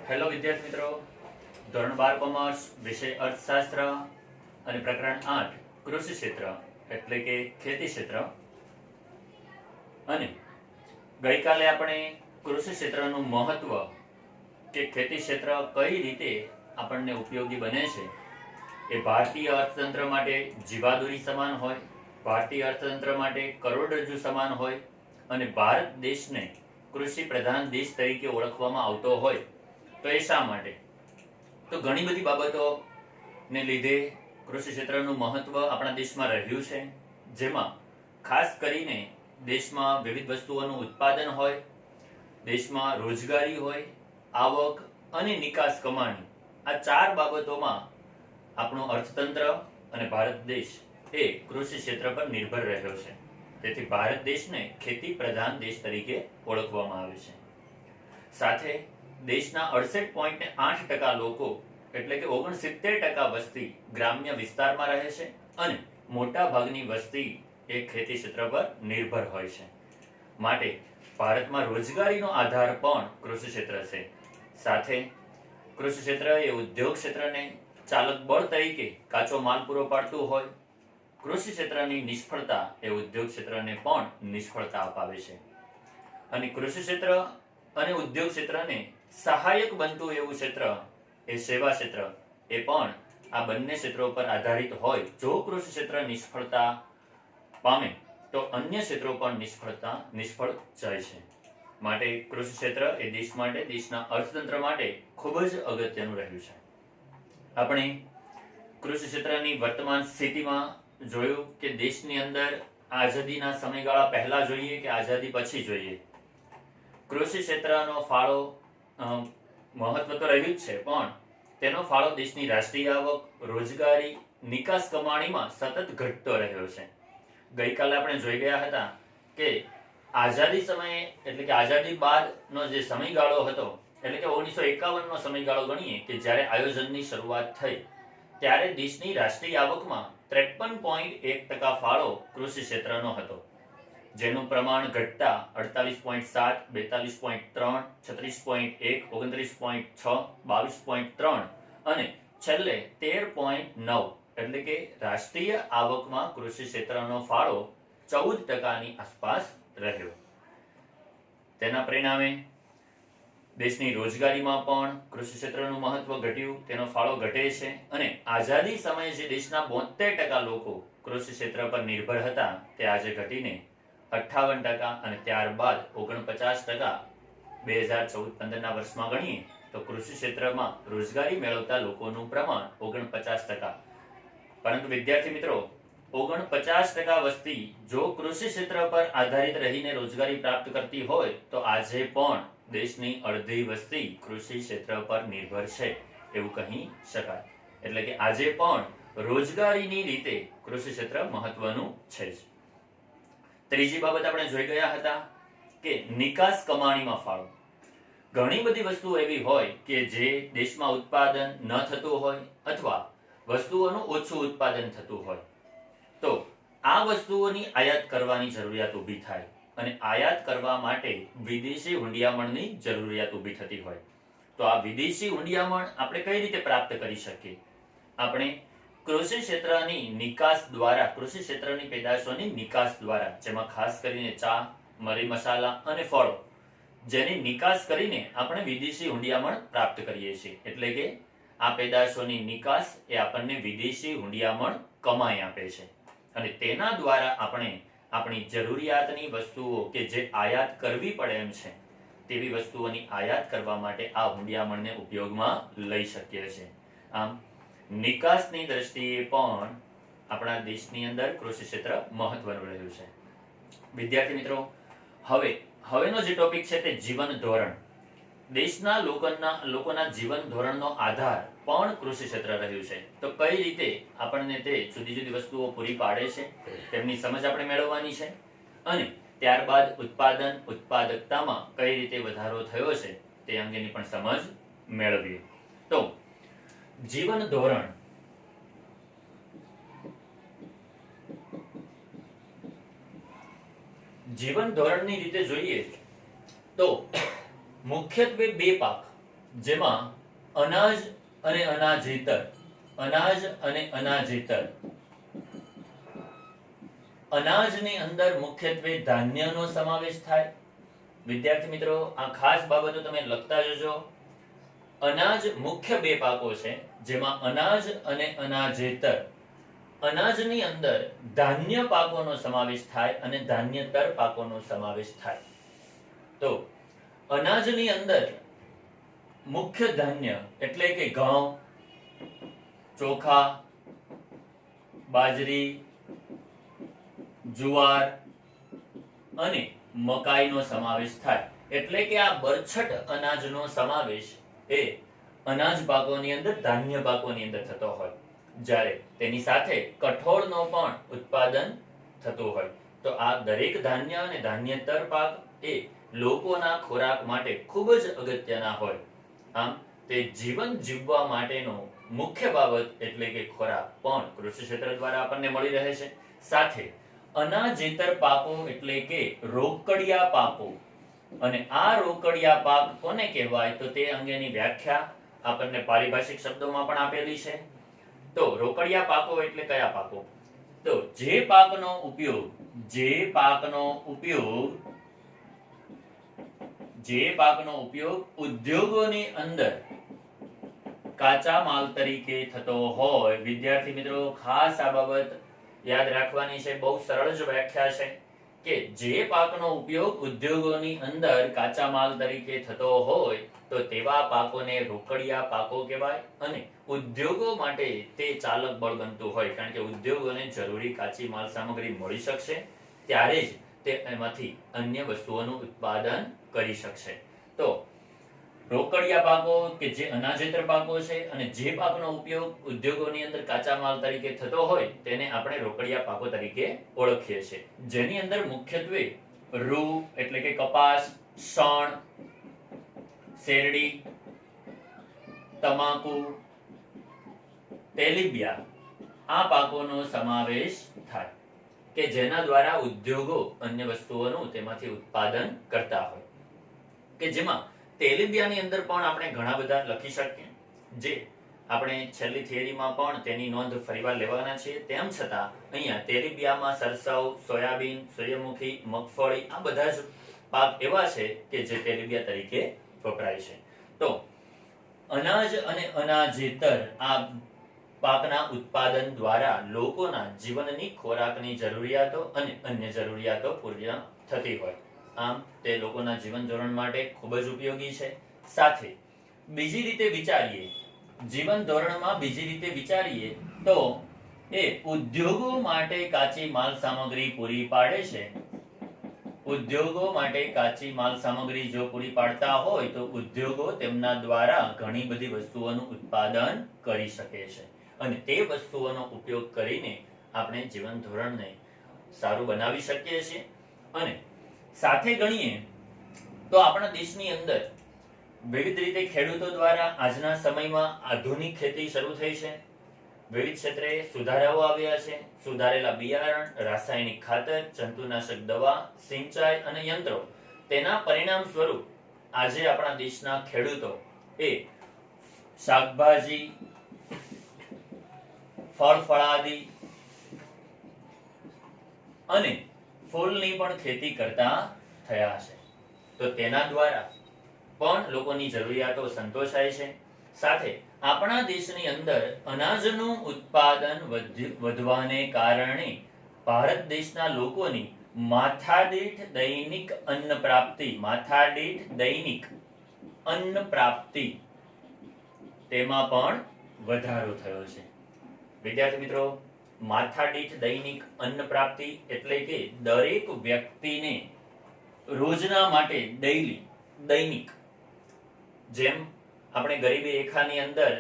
Hello વિદ્યાર્થી મિત્રો, ધોરણ 12 કોમર્સ, વિષય અર્થશાસ્ત્ર અને પ્રકરણ 8 કૃષિ ક્ષેત્ર એટલે કે ખેતી ક્ષેત્ર. અને ગઈકાલે આપણે કૃષિ ક્ષેત્રનું મહત્વ કે ખેતી ક્ષેત્ર કઈ રીતે આપણને ઉપયોગી બને છે, એ ભારતીય અર્થતંત્ર માટે જીવાદોરી સમાન હોય, ભારતીય અર્થતંત્ર માટે કરોડરજ્જુ સમાન હોય અને ભારત દેશને કૃષિ પ્રધાન દેશ તરીકે ઓળખવામાં આવતો હોય તો એ શા માટે? તો ઘણી બધી બાબતોને લીધે કૃષિ ક્ષેત્રનું મહત્વ આપણા દેશમાં રહ્યું છે, જેમાં ખાસ કરીને દેશમાં વિવિધ વસ્તુઓનું ઉત્પાદન હોય, દેશમાં રોજગારી હોય, આવક અને નિકાસ કમાણી, આ ચાર બાબતોમાં આપણું અર્થતંત્ર અને ભારત દેશ એ કૃષિ ક્ષેત્ર પર નિર્ભર રહ્યો છે. તેથી ભારત દેશને ખેતી પ્રધાન દેશ તરીકે ઓળખવામાં આવે છે. સાથે દેશના 68.8% લોકો એટલે કે 69% વસ્તી ગ્રામ્ય વિસ્તારમાં રહે છે અને મોટા ભાગની વસ્તી એ ખેતી ક્ષેત્ર પર નિર્ભર હોય છે. માટે ભારતમાં રોજગારીનો આધાર પણ કૃષિ ક્ષેત્ર છે. સાથે કૃષિ ક્ષેત્ર એ ઉદ્યોગ ક્ષેત્રને ચાલક બળ તરીકે કાચો માલ પૂરો પાડતું હોય. કૃષિ ક્ષેત્રની નિષ્ફળતા એ ઉદ્યોગ ક્ષેત્રને પણ નિષ્ફળતા અપાવે છે. અને કૃષિ ક્ષેત્ર અને ઉદ્યોગ ક્ષેત્રને સહાયક બનતું એવું ક્ષેત્ર એ સેવા ક્ષેત્ર એ પણ આ બંને ક્ષેત્રો પર આધારિત હોય. જો કૃષિ ક્ષેત્ર નિષ્ફળતા પામે તો અન્ય ક્ષેત્રો પણ નિષ્ફળ જાય છે. માટે કૃષિ ક્ષેત્ર એ દેશ માટે, દેશના અર્થતંત્ર માટે ખૂબ જ અગત્યનું રહ્યું છે. આપણે કૃષિ ક્ષેત્રની વર્તમાન સ્થિતિમાં જોયું કે દેશની અંદર આઝાદીના સમયગાળા પહેલા જોઈએ કે આઝાદી પછી જોઈએ, કૃષિ ક્ષેત્રનો ફાળો મહત્વ તો રહ્યું જ છે, પણ તેનો ફાળો દેશની રાષ્ટ્રીય આવક, રોજગારી, નિકાસ કમાણીમાં સતત ઘટતો રહ્યો છે. ગઈકાલે આપણે જોઈ ગયા હતા કે આઝાદી સમયે એટલે કે આઝાદી બાદનો જે સમયગાળો હતો, એટલે કે 1951 નો સમયગાળો ગણીએ કે જ્યારે આયોજનની શરૂઆત થઈ, ત્યારે દેશની રાષ્ટ્રીય આવકમાં 53.1% ફાળો કૃષિ ક્ષેત્રનો હતો, જેનું પ્રમાણ ઘટતા 48.7, 42.3, 36.1, 29.6, 22.3 અને છેલ્લે 13.9 એટલે કે રાષ્ટ્રીય આવકમાં કૃષિ ક્ષેત્રનો ફાળો 14%ની આસપાસ રહ્યો. તેના પરિણામે દેશની રોજગારીમાં પણ કૃષિ ક્ષેત્રનું મહત્વ ઘટ્યું, તેનો ફાળો ઘટે છે. અને આઝાદી સમયે જે દેશના 72% લોકો કૃષિ ક્ષેત્ર પર નિર્ભર હતા, તે આજે ઘટીને 58% અને ત્યારબાદ 49% 2014-15 વર્ષમાં ગણીએ તો કૃષિ ક્ષેત્રમાં રોજગારી મેળવતા લોકોનું પ્રમાણ 49%. પરંતુ વિદ્યાર્થી મિત્રો, 49% વસ્તી જો કૃષિ ક્ષેત્ર પર આધારિત રહીને રોજગારી પ્રાપ્ત કરતી હોય તો આજે પણ દેશની અડધી વસ્તી કૃષિ ક્ષેત્ર પર નિર્ભર છે એવું કહી શકાય. એટલે કે આજે પણ રોજગારીની રીતે કૃષિ ક્ષેત્ર મહત્વનું છે જ. ત્રીજી બાબત આપણે જોઈ ગયા હતા કે નિકાસ કમાણીમાં ફાળો. ઘણી બધી વસ્તુઓ એવી હોય કે જે દેશમાં ઉત્પાદન ન થતું હોય અથવા વસ્તુઓનું ઓછું ઉત્પાદન થતું હોય, તો આ વસ્તુઓની આયાત કરવાની જરૂરિયાત ઊભી થાય અને આયાત કરવા માટે વિદેશી હૂંડિયામણની જરૂરિયાત ઊભી થતી હોય. તો આ વિદેશી હૂંડિયામણ આપણે કઈ રીતે પ્રાપ્ત કરી શકીએ? આપણે કૃષિ ક્ષેત્રની નિકાસ દ્વારા, કૃષિ ક્ષેત્રની પેદાશોની નિકાસ દ્વારા, જેમાં ખાસ કરીને ચા, મરી મસાલા અને ફળો, જેની નિકાસ કરીને આપણે વિદેશી હૂંડિયામણ પ્રાપ્ત કરીએ છીએ. એટલે કે આ પેદાશોની નિકાસ એ આપણને વિદેશી હૂંડિયામણ કમાઈ આપે છે અને તેના દ્વારા આપણે આપણી જરૂરિયાતની વસ્તુઓ કે જે આયાત કરવી પડે એમ છે તેવી વસ્તુઓની આયાત કરવા માટે આ હૂંડિયામણને ઉપયોગમાં લઈ શકીએ છીએ. આમ નિકાસની દ્રષ્ટિએ પણ આપણા દેશની અંદર કૃષિ ક્ષેત્ર મહત્વનું રહ્યું છે. વિદ્યાર્થી મિત્રો, હવેનો જે ટોપિક છે તે જીવન ધોરણ. દેશના લોકોના જીવન ધોરણનો આધાર પણ કૃષિ ક્ષેત્ર રહ્યું છે. તો કઈ રીતે આપણને તે જુદી જુદી વસ્તુઓ પૂરી પાડે છે તેમની સમજ આપણે મેળવવાની છે. અને ત્યારબાદ ઉત્પાદકતામાં કઈ રીતે વધારો થયો છે તે અંગેની પણ સમજ મેળવીએ. તો જીવન ધોરણ. જીવન ધોરણની રીતે જોઈએ તો મુખ્યત્વે બે પાક જેમાં અનાજ અને અનાજેતર, અનાજ અને અનાજેતર, અનાજની અંદર મુખ્યત્વે ધાન્યનો સમાવેશ થાય. વિદ્યાર્થી મિત્રો, આ ખાસ બાબતો તમે લખતા જજો. અનાજ મુખ્ય બે પાકો છે, જેમાં અનાજ અને અનાજેતર. અનાજની અંદર ધાન્ય પાકોનો સમાવેશ થાય અને ધાન્યતર પાકોનો સમાવેશ થાય. તો અનાજની અંદર મુખ્ય ધાન્ય એટલે કે ઘઉં, ચોખા, બાજરી, જુવાર અને મકાઈનો સમાવેશ થાય. એટલે કે આ બરછટ અનાજનો સમાવેશ એ અનાજ પાકોની અંદર, ધાન્ય પાકોની અંદર થતો હોય, જ્યારે તેની સાથે કઠોળનો પણ ઉત્પાદન થતું હોય. તો આ દરેક ધાન્ય અને ધાન્યતર પાક એ લોકોના ખોરાક માટે ખૂબ જ અગત્યના હોય. આમ તે જીવન જીવવા માટેનો મુખ્ય બાબત એટલે કે ખોરાક પણ કૃષિ ક્ષેત્ર દ્વારા આપણને મળી રહે છે. સાથે અનાજેતર પાકો એટલે કે રોકડિયા પાકો. અને આ રોકડિયા પાક કોને કહેવાય તો તે અંગેની વ્યાખ્યા આપણને પારિભાષિક શબ્દોમાં પણ આપેલી છે. તો રોકડિયા પાકો એટલે કયા પાકો? તો જે પાકનો ઉપયોગ ઉદ્યોગોની અંદર કાચા માલ તરીકે થતો હોય. વિદ્યાર્થી મિત્રો, ખાસ આ બાબત યાદ રાખવાની છે. બહુ સરળ જ વ્યાખ્યા છે કે જે પાકનો ઉપયોગ ઉદ્યોગોની અંદર કાચા માલ તરીકે થતો હોય તો તેવા પાકોને રોકડિયા પાકો કહેવાય. અને ઉદ્યોગો માટે તે ચાલક બળ બનતું હોય, કારણ કે ઉદ્યોગોને જરૂરી કાચી માલ સામગ્રી મળી શકશે ત્યારે જ તે એમાંથી અન્ય વસ્તુઓનું ઉત્પાદન કરી શકશે. તો રોકડિયા પાકો કે જે અનાજેતર પાકો છે અને જે પાકનો ઉપયોગ ઉદ્યોગોની અંદર કાચા માલ તરીકે થતો હોય તેને આપણે રોકડિયા પાકો તરીકે ઓળખીએ છીએ. જેની અંદર મુખ્યત્વે રૂ એટલે કે કપાસ, શણ, શેરડી, તમાકુ, તેલીબિયા આ પાકોનો સમાવેશ થાય કે જેના દ્વારા ઉદ્યોગો અન્ય વસ્તુઓનું તેમાંથી ઉત્પાદન કરતા હોય. કે જેમાં તેલીબિયાની અંદર પણ આપણે ઘણા બધા લખી શકીએ, જે આપણે છેલ્લી થિયરીમાં પણ તેની નોંધ ફરીવાર લેવાના છીએ. તેમ છતાં અહીંયા તેલીબિયામાં સરસવ, સોયાબીન, સૂર્યમુખી, મગફળી આ બધા જ પાક એવા છે કે જે તેલીબિયા તરીકે વપરાય છે. તો અનાજ અને અનાજેતર આ પાકના ઉત્પાદન દ્વારા લોકોના જીવનની, ખોરાકની જરૂરિયાતો અને અન્ય જરૂરિયાતો પૂર્ણ થતી હોય. આમ તે લોકોના જીવન ધોરણ માટે ખૂબ જ ઉપયોગી છે. સાથે બીજી રીતે વિચારીએ, જીવન ધોરણમાં બીજી રીતે વિચારીએ તો એ ઉદ્યોગો માટે કાચી માલ સામગ્રી પૂરી પાડે છે. ઉદ્યોગો માટે કાચી માલ સામગ્રી જો પૂરી પાડતા હોય તો ઉદ્યોગો તેમના દ્વારા ઘણી બધી વસ્તુઓનું ઉત્પાદન કરી શકે છે અને તે વસ્તુઓનો ઉપયોગ કરીને આપણે જીવન ધોરણને સારું બનાવી શકીએ છીએ. અને સાથે ગણીએ તો આપણા દેશની અંદર વિવિધ રીતે ખેડૂતો દ્વારા આજના સમયમાં આધુનિક ખેતી શરૂ થઈ છે. વિવિધ ક્ષેત્રે સુધારાઓ આવ્યા છે. સુધારેલા બિયારણ, રાસાયણિક ખાતર, જંતુનાશક દવા, સિંચાઈ અને યંત્રો તેના પરિણામ સ્વરૂપ આજે આપણા દેશના ખેડૂતો એ શાકભાજી, ફળ ફળાદી અને ફૂલની પણ ખેતી કરતા થયા છે. તો તેના દ્વારા પણ લોકોની જરૂરિયાતો સંતોષાય છે. સાથે આપણા દેશની અંદર અનાજનું ઉત્પાદન વધવાને કારણે ભારત દેશના લોકોની માથાદીઠ દૈનિક અન્ન પ્રાપ્તિ તેમાં પણ વધારો થયો છે. વિદ્યાર્થી મિત્રો, માથાદીઠ દૈનિક અન્ન પ્રાપ્તિ એટલે કે દરેક વ્યક્તિને રોજના માટે દૈનિક, જેમ આપણે ગરીબી રેખાની અંદર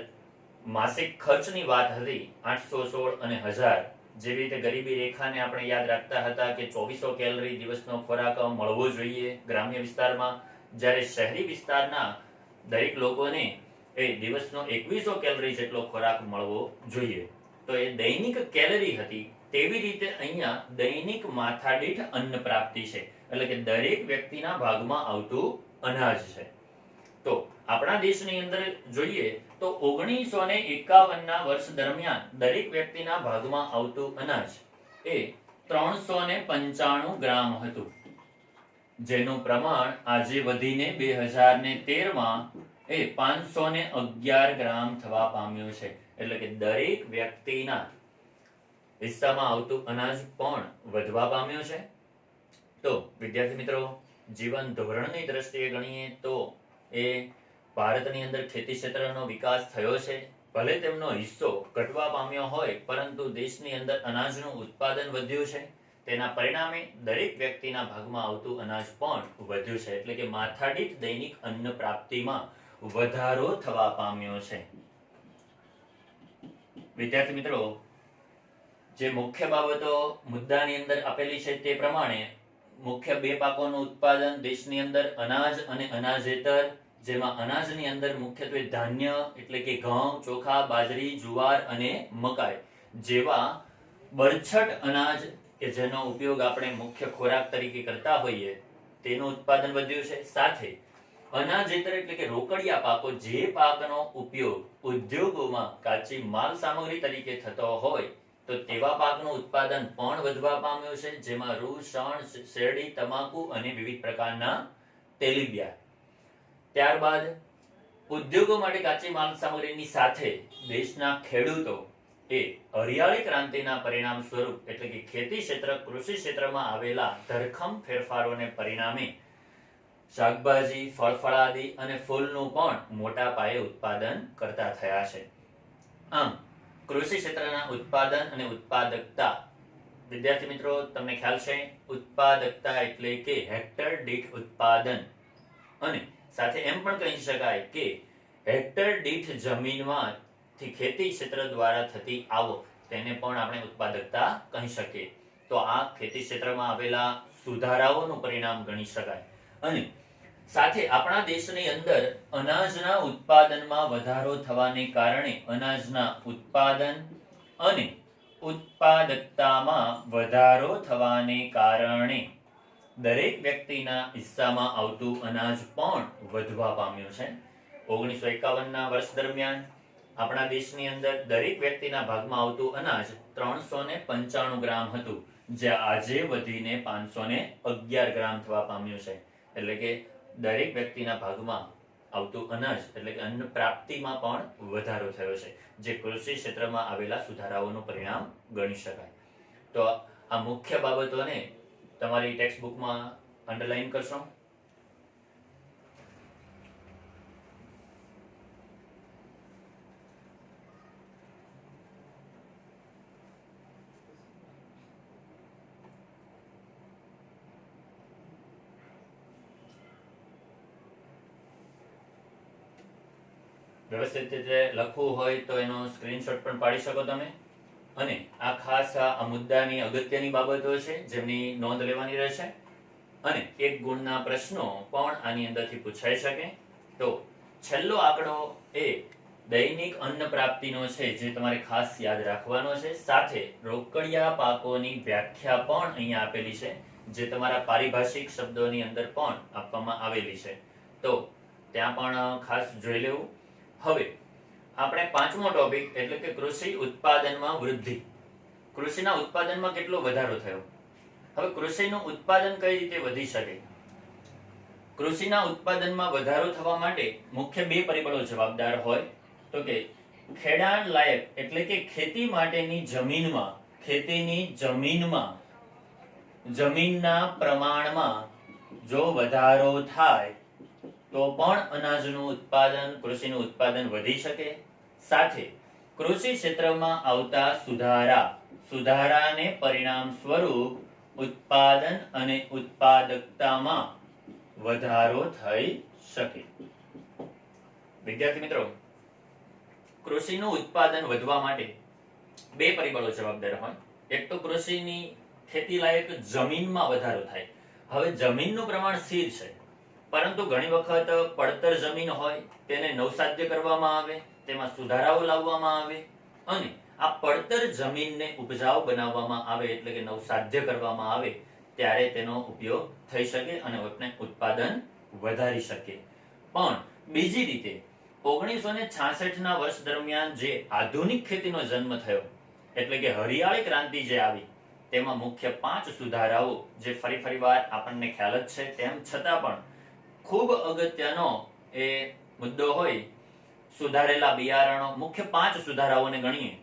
માસિક ખર્ચની વાત હતી 816 અને 1000, જેવી રીતે ગરીબી રેખાને આપણે યાદ રાખતા હતા કે 2400 કેલરી દિવસનો ખોરાક મળવો જોઈએ ગ્રામ્ય વિસ્તારમાં, જ્યારે શહેરી વિસ્તારના દરેક લોકોને એ દિવસનો 2100 કેલરી જેટલો ખોરાક મળવો જોઈએ. તો એ દૈનિક કેલરી હતી. તેવી રીતે અહીંયા દૈનિક માથાદીઠ અન્ન પ્રાપ્તિ છે, એટલે કે દરેક વ્યક્તિના ભાગમાં આવતું અનાજ છે. તો આપણા દેશની અંદર જોઈએ તો 1951ના વર્ષ દરમિયાન દરેક વ્યક્તિના ભાગમાં આવતું અનાજ એ 395 ગ્રામ હતું, જેનું પ્રમાણ આજે વધીને 2013માં એ 511 ગ્રામ થવા પામ્યું છે. એટલે કે દરેક વ્યક્તિના હિસ્સામાં આવતું અનાજ પણ વધવા પામ્યું છે. તો વિદ્યાર્થી મિત્રો, જીવન ધોરણની દ્રષ્ટિએ ગણીએ તો એ ભારતની અંદર ખેતી ક્ષેત્રનો વિકાસ થયો છે. ભલે તેમનો હિસ્સો ઘટવા પામ્યો હોય, પરંતુ દેશની અંદર અનાજનું ઉત્પાદન વધ્યું છે. તેના પરિણામે દરેક વ્યક્તિના ભાગમાં આવતું અનાજ પણ વધ્યું છે. એટલે કે માથાદીઠ દૈનિક અન્ન પ્રાપ્તિમાં વધારો થવા પામ્યો છે. વિદ્યાર્થી મિત્રો, જે મુખ્ય બાબતો મુદ્દાની અંદર આપેલી છે તે પ્રમાણે મુખ્ય બે પાકોનું ઉત્પાદન દેશની અંદર અનાજ અને અનાજેતર, જેમાં અનાજની અંદર મુખ્યત્વે ધાન્ય એટલે કે ઘઉં, ચોખા, બાજરી, જુવાર અને મકાઈ જેવા બરછટ અનાજ કે જેનો ઉપયોગ આપણે મુખ્ય ખોરાક તરીકે કરતા હોઈએ તેનું ઉત્પાદન વધ્યું છે. સાથે અનાજેતર એટલે કે રોકડિયા પાકો, જે પાકનો ઉપયોગ ઉદ્યોગોમાં કાચી માલ સામગ્રી તરીકે થતો હોય તો તેવા પાકનું ઉત્પાદન પણ વધવા પામ્યું છે, જેમાં રૂ, શણ, શેરડી, તમાકુ અને વિવિધ પ્રકારના તેલીબિયાં. ત્યારબાદ ઉદ્યોગો માટે કાચી માલ સામગ્રીની સાથે દેશના ખેડૂતો એ હરિયાળી ક્રાંતિના પરિણામ સ્વરૂપ એટલે કે ખેતી ક્ષેત્ર, કૃષિ ક્ષેત્રમાં આવેલા ધરખમ ફેરફારોને પરિણામે શાકભાજી, ફળફળાદી અને ફૂલનું પણ મોટા પાયે ઉત્પાદન કરતા થયા છે. આમ કૃષિ ક્ષેત્રના ઉત્પાદન અને ઉત્પાદકતા, વિદ્યાર્થી મિત્રો તમને ખ્યાલ છે, ઉત્પાદકતા એટલે કે હેક્ટર દીઠ ઉત્પાદન, અને સાથે એમ પણ કહી શકાય કે હેક્ટર દીઠ જમીનમાંથી ખેતી ક્ષેત્ર દ્વારા થતી આવક, તેને પણ આપણે ઉત્પાદકતા કહી શકીએ. તો આ ખેતી ક્ષેત્રમાં આવેલા સુધારાઓનું પરિણામ ગણી શકાય. અને સાથે આપણા દેશની અંદર અનાજના ઉત્પાદનમાં વધારો થવાને કારણે અનાજના ઉત્પાદન અને ઉત્પાદકતામાં વધારો થવાને કારણે દરેક વ્યક્તિના હિસ્સામાં આવતું અનાજ પણ વધવા પામ્યું છે. 1951ના વર્ષ દરમિયાન આપણા દેશની અંદર દરેક વ્યક્તિના ભાગમાં આવતું અનાજ 395 ગ્રામ હતું, જે આજે વધીને 511 ગ્રામ થવા પામ્યું છે. એટલે કે દરેક વ્યક્તિના ભાગમાં આવતું અનાજ એટલે કે અન્ન પ્રાપ્તિમાં પણ વધારો થયો છે, જે કૃષિ ક્ષેત્રમાં આવેલા સુધારાઓનું પરિણામ ગણી શકાય. તો આ મુખ્ય બાબતોને તમારી ટેક્સ્ટ બુકમાં અંડરલાઈન કરશો. વ્યવસ્થિત રીતે લખવું હોય તો એનો સ્ક્રીનશોટ પણ પાડી શકો તમે. અને આ ખાસ આ મુદ્દાની અગત્યની બાબતો છે જેમની નોંધ લેવાની રહેશે. અને એક ગુણના પ્રશ્નો પણ આની અંદરથી પૂછાઈ શકે. તો છેલ્લો આંકડો એ દૈનિક અન્ન પ્રાપ્તિનો છે, જે તમારે ખાસ યાદ રાખવાનો છે. સાથે રોકડિયા પાકોની વ્યાખ્યા પણ અહીંયા આપેલી છે, જે તમારા પારિભાષિક શબ્દોની અંદર પણ આપવામાં આવેલી છે. તો ત્યાં પણ ખાસ જોઈ લેવું. હવે આપણે પાંચમો ટોપિક એટલે કે કૃષિ ઉત્પાદનમાં વૃદ્ધિ. કૃષિના ઉત્પાદનમાં કેટલો વધારો થયો? હવે કૃષિનું ઉત્પાદન કઈ રીતે વધી શકે? કૃષિના ઉત્પાદનમાં વધારો થવા માટે મુખ્ય બે પરિબળો જવાબદાર હોય. તો કે ખેડાણ લાયક એટલે કે ખેતી માટેની જમીનમાં, ખેતીની જમીનમાં જમીનના પ્રમાણમાં જો વધારો થાય તો પણ અનાજનું ઉત્પાદન, કૃષિનું ઉત્પાદન વધી શકે. સાથે કૃષિ ક્ષેત્રમાં આવતા સુધારાને પરિણામ સ્વરૂપ ઉત્પાદન અને ઉત્પાદકતામાં વધારો થઈ શકે. વિદ્યાર્થી મિત્રો, કૃષિનું ઉત્પાદન વધવા માટે બે પરિબળો જવાબદાર હોય. એક તો કૃષિની ખેતી લાયક જમીનમાં વધારો થાય. હવે જમીનનું પ્રમાણ સ્થિર છે, પરંતુ ઘણી વખત પડતર જમીન હોય તેને નવસાધ્ય કરવામાં આવે, તેમાં સુધારાઓ લાવવામાં આવે, અને આ પડતર જમીનને ઉપજાઉ બનાવવામાં આવે એટલે કે નવસાધ્ય કરવામાં આવે, ત્યારે તેનો ઉપયોગ થઈ શકે અને આપણે ઉત્પાદન વધારી શકીએ. પણ બીજી રીતે 1966 ના વર્ષ દરમિયાન જે આધુનિક ખેતીનો જન્મ થયો એટલે કે હરિયાળી ક્રાંતિ જે આવી તેમાં મુખ્ય 5 સુધારાઓ જે ફરીવાર આપણને ખ્યાલ જ છે તેમ છતાં પણ ખૂબ અગત્યનો એ મુદ્દો હોય સુધારેલા બિયારણો મુખ્ય 5 સુધારાઓને ગણીએ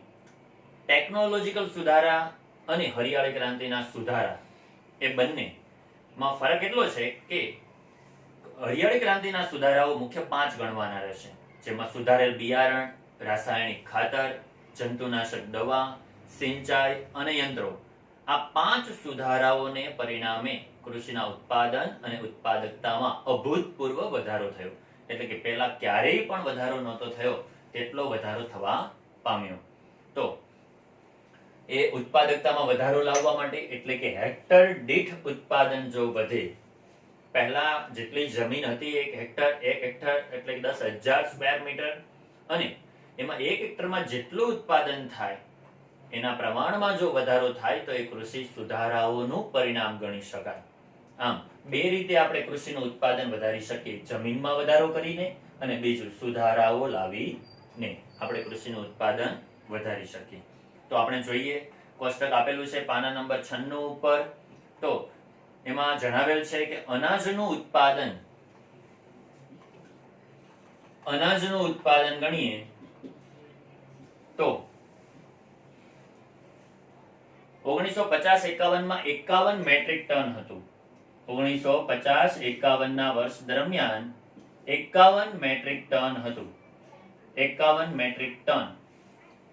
ટેકનોલોજીકલ સુધારા અને હરિયાળી ક્રાંતિના સુધારા એ બંનેમાં ફરક એટલો છે કે હરિયાળી ક્રાંતિના સુધારાઓ મુખ્ય 5 ગણવાના રહેશે જેમાં સુધારેલ બિયારણ રાસાયણિક ખાતર જંતુનાશક દવા સિંચાઈ અને યંત્રો આ 5 સુધારાઓને પરિણામે કૃષિના ઉત્પાદન અને ઉત્પાદકતામાં અભૂતપૂર્વ વધારો થયો એટલે કે પહેલા ક્યારેય પણ વધારો નહોતો થયો તેટલો વધારો થવા પામ્યો તો એ ઉત્પાદકતામાં વધારો લાવવા માટે એટલે કે હેક્ટર દીઠ ઉત્પાદન જો વધે પહેલા જેટલી જમીન હતી એક હેક્ટર એટલે કે 10,000 સ્ક્વેર મીટર અને એમાં એક હેક્ટરમાં જેટલું ઉત્પાદન થાય એના પ્રમાણમાં જો વધારો થાય તો એ કૃષિ સુધારાઓનું પરિણામ ગણી શકાય આમ બે રીતે આપણે કૃષિનું ઉત્પાદન વધારી શકીએ જમીનમાં વધારો કરીને અને બીજું સુધારાઓ લાવીને આપણે કૃષિનું ઉત્પાદન વધારી શકીએ તો આપણે જોઈએ કોષ્ટક આપેલું છે પાના નંબર 96 ઉપર તો એમાં જણાવેલ છે કે અનાજનું ઉત્પાદન ગણીએ તો 1950-51 માં 51 મેટ્રિક ટન હતું 1950-51 ના વર્ષ દરમિયાન 51 મેટ્રિક ટન હતું 51 મેટ્રિક ટન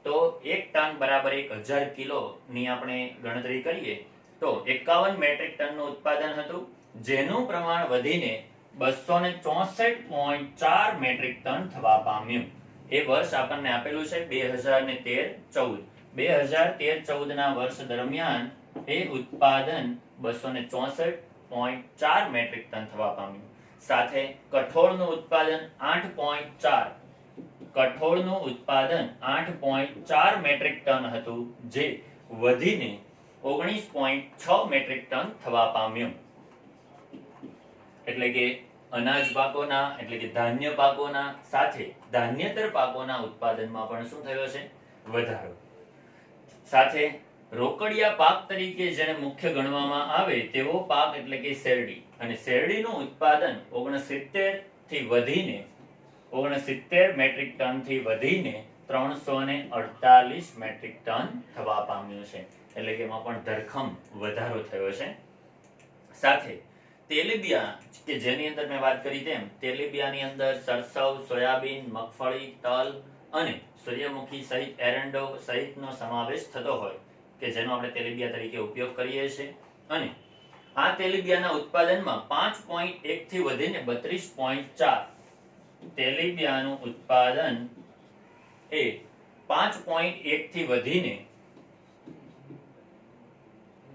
તો 1 ટન બરાબર 1000 કિલો ની આપણે ગણતરી કરીએ તો 51 મેટ્રિક ટનનું ઉત્પાદન હતું જેનું પ્રમાણ વધીને 264.4 મેટ્રિક ટન થવા પામ્યું એ વર્ષ આપણને આપેલું છે 2013-14 ના વર્ષ દરમિયાન એ ઉત્પાદન 264.4 મેટ્રિક ટન થવા પામ્યું સાથે કઠોળનું ઉત્પાદન 8.4 મેટ્રિક ટન હતું જે વધીને 19.6 મેટ્રિક ટન થવા પામ્યું એટલે કે અનાજ પાકોના એટલે કે ધાન્ય પાકોના સાથે ધાન્યતર પાકોના ઉત્પાદનમાં પણ શું થયો છે વધારો સાથે રોકડિયા પાક તરીકે જેને મુખ્ય ગણવામાં આવે તેવો પાક એટલે કે શેરડી અને શેરડીનું ઉત્પાદન 69 મેટ્રિક ટન થી વધીને 348 મેટ્રિક ટન થવા પામ્યું છે એટલે કે એમાં પણ ધરખમ વધારો થયો છે સાથે તેલીબિયા કે જેની અંદર મેં વાત કરી તેમ તેલીબિયાની અંદર સરસવ સોયાબીન મગફળી તલ અને સૂર્યમુખી સહિત એરંડો સહિતનો સમાવેશ થતો હોય કે જેનો આપણે તેલીબિયા તરીકે ઉપયોગ કરીએ છીએ અને આ તેલીબિયાના ઉત્પાદનમાં 5.1 થી વધીને 32.4 તેલીબિયાનું ઉત્પાદન એ 5.1 થી વધીને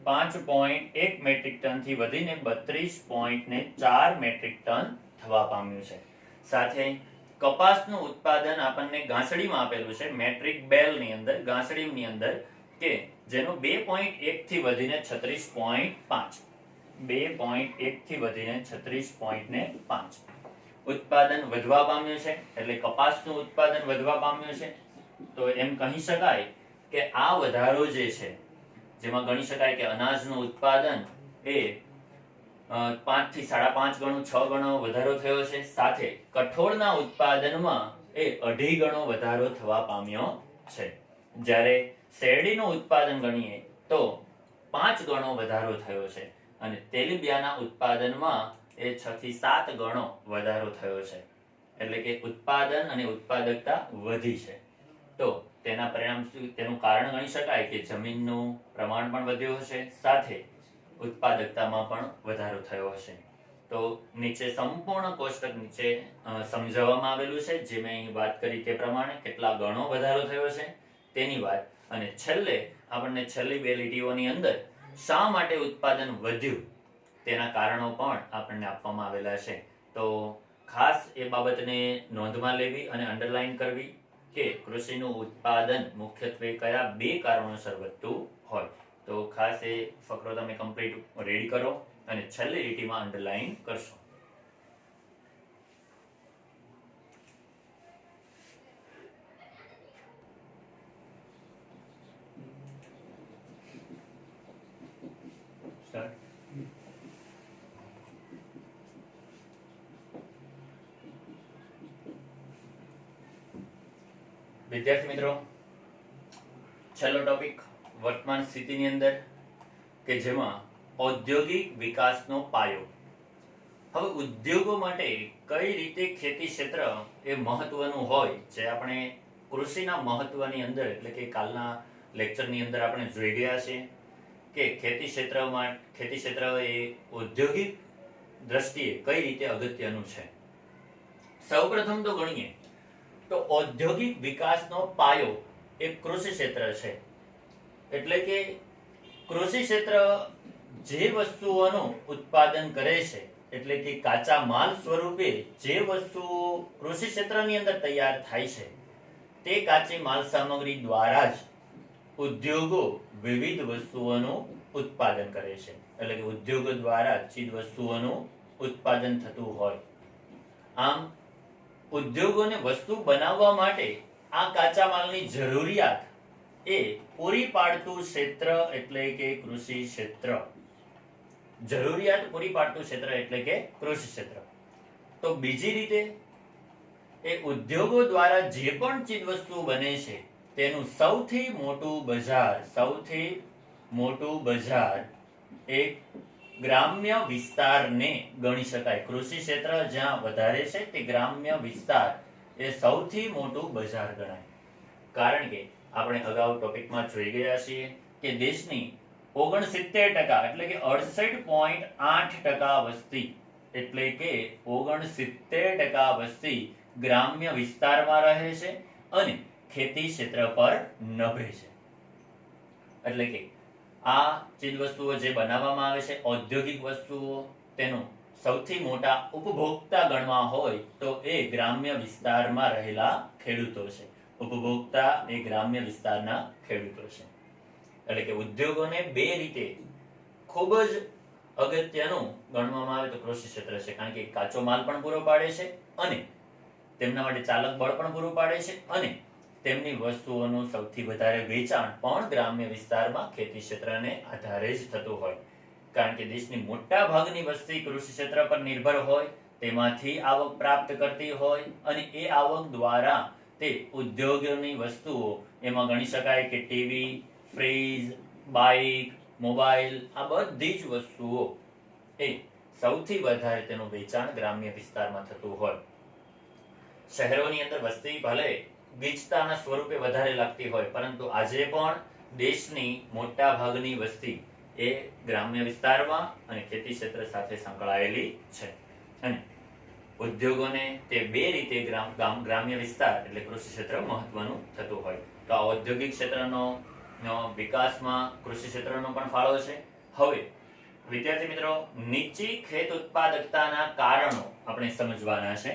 5.1 મેટ્રિક ટન થી વધીને 32.4 મેટ્રિક ટન થવા પામ્યું છે સાથે કપાસનું ઉત્પાદન આપણને ગાંસડીમાં આપેલું છે મેટ્રિક બેલ ની અંદર ગાંસડીની અંદર કે જેનું 2.1 થી વધીને 36.5 ઉત્પાદન વધવા પામ્યું છે એટલે કપાસનું ઉત્પાદન વધવા પામ્યું છે તો એમ કહી શકાય કે આ વધારો જે છે જેમાં ગણી શકાય કે અનાજનું ઉત્પાદન એ 5 થી 5.5 ગણો 6 ગણો વધારો થયો છે સાથે કઠોળના ઉત્પાદનમાં એ 2.5 ગણો વધારો થવા પામ્યો છે જ્યારે શેરડીનું ઉત્પાદન ગણીએ તો 5 ગણો વધારો થયો છે અને તેલીબિયાના ઉત્પાદનમાં એ 6 થી 7 ગણો વધારો થયો છે એટલે કે ઉત્પાદન અને ઉત્પાદકતા વધી છે તો તેના પરિણામ તેનું કારણ ગણી શકાય કે જમીનનું પ્રમાણ પણ વધ્યું હશે સાથે ઉત્પાદકતામાં પણ વધારો થયો હશે તો નીચે સંપૂર્ણ કોષ્ટક નીચે સમજાવવામાં આવેલું છે જે મેં અહીં વાત કરી તે પ્રમાણે કેટલા ગણો વધારો થયો છે તેની વાત અને છેલ્લે આપણને છેલ્લી બે લીટીઓની અંદર શા માટે ઉત્પાદન વધ્યું તેના કારણો પણ આપણને આપવામાં આવેલા છે તો ખાસ એ બાબતને નોંધમાં લેવી અને અંડરલાઈન કરવી કે કૃષિનું ઉત્પાદન મુખ્યત્વે કયા બે કારણોસર વધતું હોય તો ખાસ એ ફકરો તમે કમ્પ્લીટ રેડી કરો અને છેલ્લી લીટીમાં અંડરલાઈન કરશો વિદ્યાર્થી મિત્રો, છેલ્લો ટોપિક વર્તમાન સ્થિતિની અંદર કે જેમાં ઔદ્યોગિક વિકાસનો પાયો. હવે ઉદ્યોગો માટે કઈ રીતે ખેતી ક્ષેત્ર એ મહત્વનું હોય, જે આપણે કૃષિના મહત્વની અંદર એટલે કે કાલના લેક્ચરની અંદર આપણે જોઈ ગયા છે કે ખેતી ક્ષેત્ર એ ઔદ્યોગિક દ્રષ્ટિએ કઈ રીતે અગત્યનું છે. સૌપ્રથમ તો ગણીએ તો ઔદ્યોગિક વિકાસનો પાયો એ કૃષિ ક્ષેત્ર છે. એટલે કે કૃષિ ક્ષેત્ર જે વસ્તુઓનું ઉત્પાદન કરે છે, એટલે કે કાચા માલ સ્વરૂપે જે વસ્તુઓ કૃષિ ક્ષેત્રની અંદર તૈયાર થાય છે, તે કાચી માલ સામગ્રી દ્વારા જ ઉદ્યોગો વિવિધ વસ્તુઓનું ઉત્પાદન કરે છે. એટલે કે ઉદ્યોગો દ્વારા ચીજ વસ્તુઓનું ઉત્પાદન થતું હોય. આમ ઉદ્યોગોને વસ્તુ બનાવવા માટે આ કાચા માલની જરૂરિયાત એ પૂરી પાડતું ક્ષેત્ર એટલે કે કૃષિ ક્ષેત્ર. જરૂરિયાત પૂરી પાડતું ક્ષેત્ર એટલે કે કૃષિ ક્ષેત્ર. તો બીજી રીતે એ ઉદ્યોગો દ્વારા જે પણ ચીજ વસ્તુ બને છે તેનું સૌથી મોટું બજાર એ ગ્રામ્ય વિસ્તારને ગણી શકાય. કૃષિ ક્ષેત્ર જ્યાં વધારે છે તે ગ્રામ્ય વિસ્તાર એ સૌથી મોટું બજાર ગણાય. કારણ કે આપણે અગાઉ ટોપિકમાં જોઈ ગયા છીએ કે દેશની 69% એટલે કે 68.8% વસ્તી એટલે કે 69% વસ્તી ગ્રામ્ય વિસ્તારમાં રહે છે અને ખેતી ક્ષેત્ર પર નભે છે. એટલે કે આ ચીજ વસ્તુઓ જે બનાવવામાં આવે છે, ઔદ્યોગિક વસ્તુઓ, તેનું સૌથી મોટા ઉપભોક્તા ગણવા હોય તો એ ગ્રામ્ય વિસ્તારમાં રહેલા ખેડૂતો છે. ઉપભોક્તા એ ગ્રામ્ય વિસ્તારના ખેડૂતો છે. એટલે કે ઉદ્યોગોને બે રીતે ખૂબ જ અગત્યનું ગણવામાં આવે તો કૃષિ ક્ષેત્ર છે. કારણ કે કાચો માલ પણ પૂરો પાડે છે અને તેમના માટે ચાલક બળ પણ પૂરું પાડે છે અને તેમની વસ્તુઓનું સૌથી વધારે વેચાણ પણ ગ્રામ્ય વિસ્તારમાં ખેતી ક્ષેત્રને આધારે જ થતું હોય. કારણ કે દેશની મોટા ભાગની વસ્તી કૃષિ ક્ષેત્ર પર નિર્ભર હોય, તેમાંથી આવક પ્રાપ્ત કરતી હોય અને એ આવક દ્વારા તે ઉદ્યોગોની વસ્તુઓ એમાં ગણી શકાય કે ટીવી, ફ્રીજ, બાઇક, મોબાઈલ, આ બધી જ વસ્તુઓ એ સૌથી વધારે તેનું વેચાણ ગ્રામ્ય વિસ્તારમાં થતું હોય. શહેરોની અંદર વસ્તી ભલે ગીચતાના સ્વરૂપે વધારે લાગતી હોય, પરંતુ આજે પણ દેશની મોટા ભાગની વસ્તી એ ગ્રામ્ય વિસ્તારમાં અને ખેતી ક્ષેત્ર સાથે સંકળાયેલી છે. અને ઉદ્યોગોને તે બે રીતે ગ્રામ્ય વિસ્તાર એટલે કૃષિ ક્ષેત્ર મહત્વનું થતું હોય. તો આ ઔદ્યોગિક ક્ષેત્રનો વિકાસમાં કૃષિ ક્ષેત્રનો પણ ફાળો છે. હવે વિદ્યાર્થી મિત્રો, નીચી ખેત ઉત્પાદકતાના કારણો આપણે સમજવાના છે.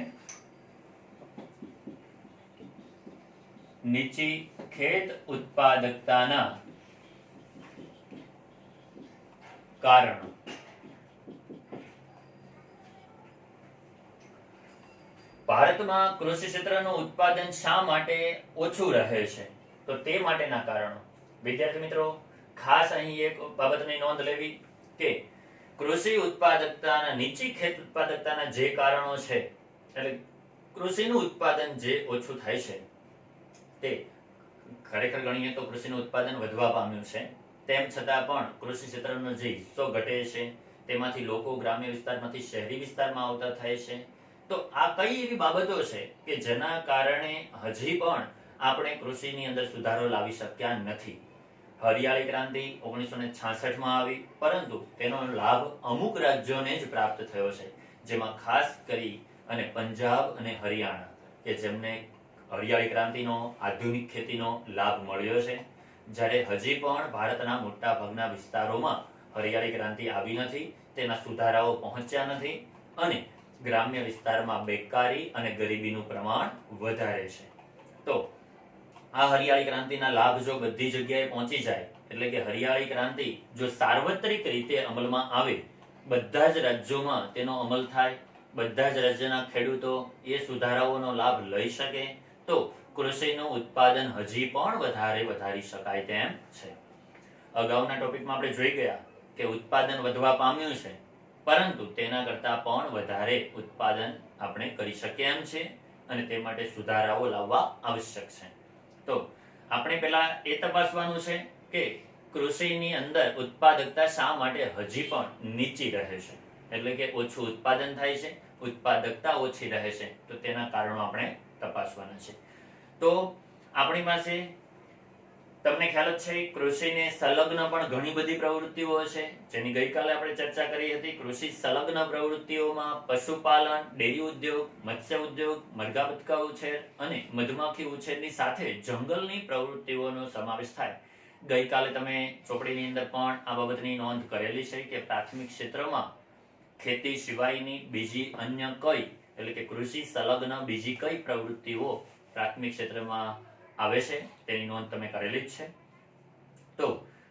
નીચી ખેત ઉત્પાદકતાના કારણો. ભારતમાં કૃષિ ક્ષેત્રનું ઉત્પાદન શા માટે ઓછું રહે છે? તો તે માટેના કારણો વિદ્યાર્થી મિત્રો, ખાસ અહીં એક બાબતની નોંધ લેવી કે કૃષિ ઉત્પાદકતાના નીચી ખેત ઉત્પાદકતાના જે કારણો છે, એટલે કૃષિનું ઉત્પાદન જે ઓછું થાય છે, તે ખરેખર ગણીએ તો કૃષિનું ઉત્પાદન વધવા પામ્યું છે. તેમ છતાં પણ કૃષિ ક્ષેત્રનો જે હિસ્સો ઘટે છે, તેમાંથી લોકો ગ્રામ્ય વિસ્તારમાંથી શહેરી વિસ્તારમાં આવતા થાય છે. તો આ કઈ એવી બાબતો છે કે જેના કારણે હજી પણ આપણે કૃષિની અંદર સુધારો લાવી શક્યા નથી. હરિયાળી ક્રાંતિ 1966માં આવી, પરંતુ તેનો લાભ અમુક રાજ્યોને જ પ્રાપ્ત થયો છે, જેમાં ખાસ કરી અને પંજાબ અને હરિયાણા કે જેમને હરિયાળી ક્રાંતિનો આધુનિક ખેતીનો લાભ મળ્યો છે. જ્યારે હજી પણ ભારતના મોટા ભાગના વિસ્તારોમાં હરિયાળી ક્રાંતિ આવી નથી, તેના સુધારાઓ પહોંચ્યા નથી અને ગ્રામ્ય વિસ્તારમાં બેકારી અને ગરીબીનું પ્રમાણ વધારે છે. તો આ હરિયાળી ક્રાંતિના લાભ જો બધી જગ્યાએ પહોંચી જાય, એટલે કે હરિયાળી ક્રાંતિ જો સાર્વત્રિક રીતે અમલમાં આવે, બધા જ રાજ્યોમાં તેનો અમલ થાય, બધા જ રાજ્યના ખેડૂતો એ સુધારાઓનો લાભ લઈ શકે, તો કૃષિનું ઉત્પાદન હજી પણ વધારી શકાય તેમ છે. અગાઉના ટોપિકમાં આપણે જોઈ ગયા કે ઉત્પાદન વધવા પામ્યું છે, પરંતુ તેના કરતા પણ વધારે ઉત્પાદન આપણે કરી શકીએ એમ છે અને તે માટે સુધારાઓ લાવવા આવશ્યક છે. તો આપણે પહેલા એ તપાસવાનું છે કે કૃષિની અંદર ઉત્પાદકતા શા માટે હજી પણ નીચી રહે છે, એટલે કે ઓછું ઉત્પાદન થાય છે, ઉત્પાદકતા ઓછી રહે છે, તો તેના કારણો આપણે તપાસવાના છે. તો આપણી પાસે તમને ખ્યાલ જ છે કૃષિને સંલગ્ન પણ ઘણી બધી પ્રવૃત્તિઓ છે, જેની ગઈકાલે આપણે ચર્ચા કરી હતી. કૃષિ સંલગ્ન પ્રવૃત્તિઓમાં પશુપાલન, ડેરી ઉદ્યોગ, મત્સ્ય ઉદ્યોગ, મરઘા બતકા ઉછેર અને મધમાખી ઉછેરની સાથે જંગલની પ્રવૃત્તિઓનો સમાવેશ થાય. ગઈકાલે તમે ચોપડીની અંદર પણ આ બાબતની નોંધ કરેલી છે કે પ્રાથમિક ક્ષેત્રમાં ખેતી સિવાયની બીજી અન્ય કઈ, એટલે કે કૃષિ સંલગ્ન બીજી કઈ પ્રવૃત્તિઓ પ્રાથમિક ક્ષેત્રમાં આવે છે તેની નોંધ તમે કરેલી જ છે. તો